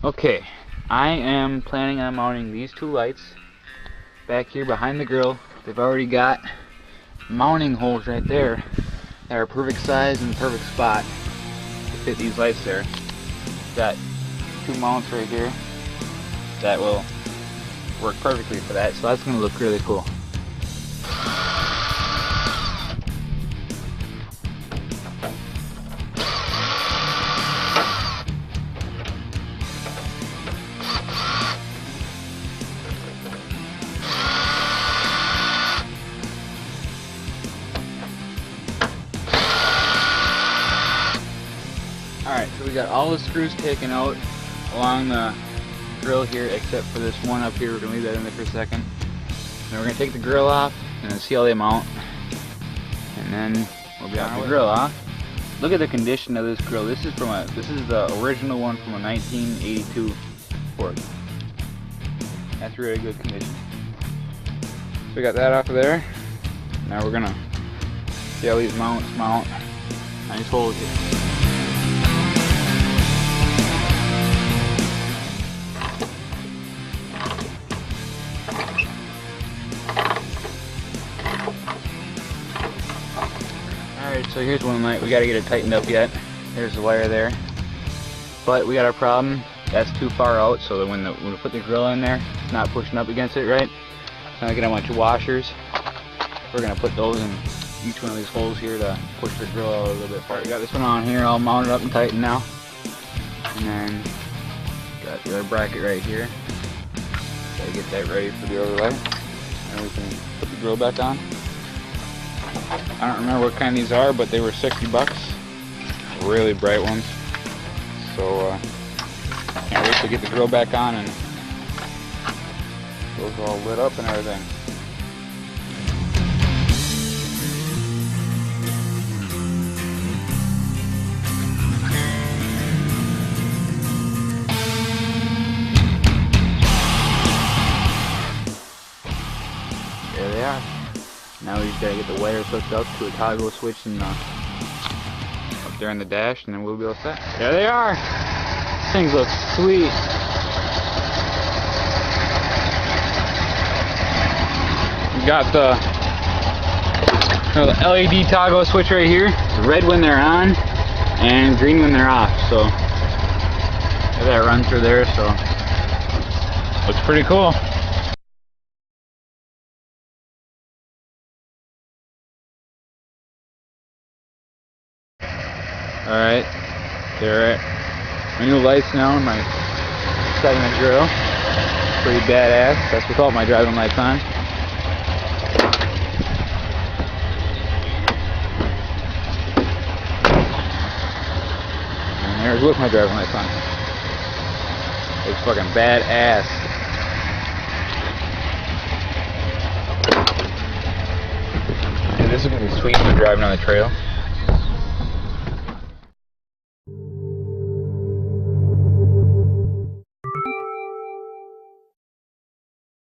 Okay, I am planning on mounting these two lights back here behind the grill. They've already got mounting holes right there that are perfect size and perfect spot to fit these lights there. Got two mounts right here that will work perfectly for that, so that's going to look really cool. Alright, so we got all the screws taken out along the grill here except for this one up here. We're going to leave that in there for a second. Then we're going to take the grill off and then see how they mount. And then we'll be off the grill off. Look at the condition of this grill. This is the original one from a 1982 Ford. That's really good condition. So we got that off of there. Now we're going to see how these mounts mount. Nice holes here. Alright, so here's one light. We gotta get it tightened up yet. There's the wire there. But we got a problem. That's too far out, so that when we put the grill in there, it's not pushing up against it right. So I get a bunch of washers. We're gonna put those in each one of these holes here to push the grill out a little bit far. We got this one on here all mounted up and tightened now. And then got the other bracket right here. Gotta get that ready for the other light. And we can put the grill back on. I don't remember what kind these are, but they were 60 bucks. Really bright ones. So can't wait to get the grill back on and those all lit up and everything. There they are. Now we just gotta get the wires hooked up to a toggle switch and up there in the dash, and then we'll be all set. There they are! These things look sweet. We got the LED toggle switch right here. Red when they're on and green when they're off. So that runs through there, so looks pretty cool. Alright, they're at my new lights now in my segment grill. Pretty badass. That's with all my driving lights on. And there's with my driving lights on. It's fucking badass. Dude, this is gonna be sweet when we're driving on the trail.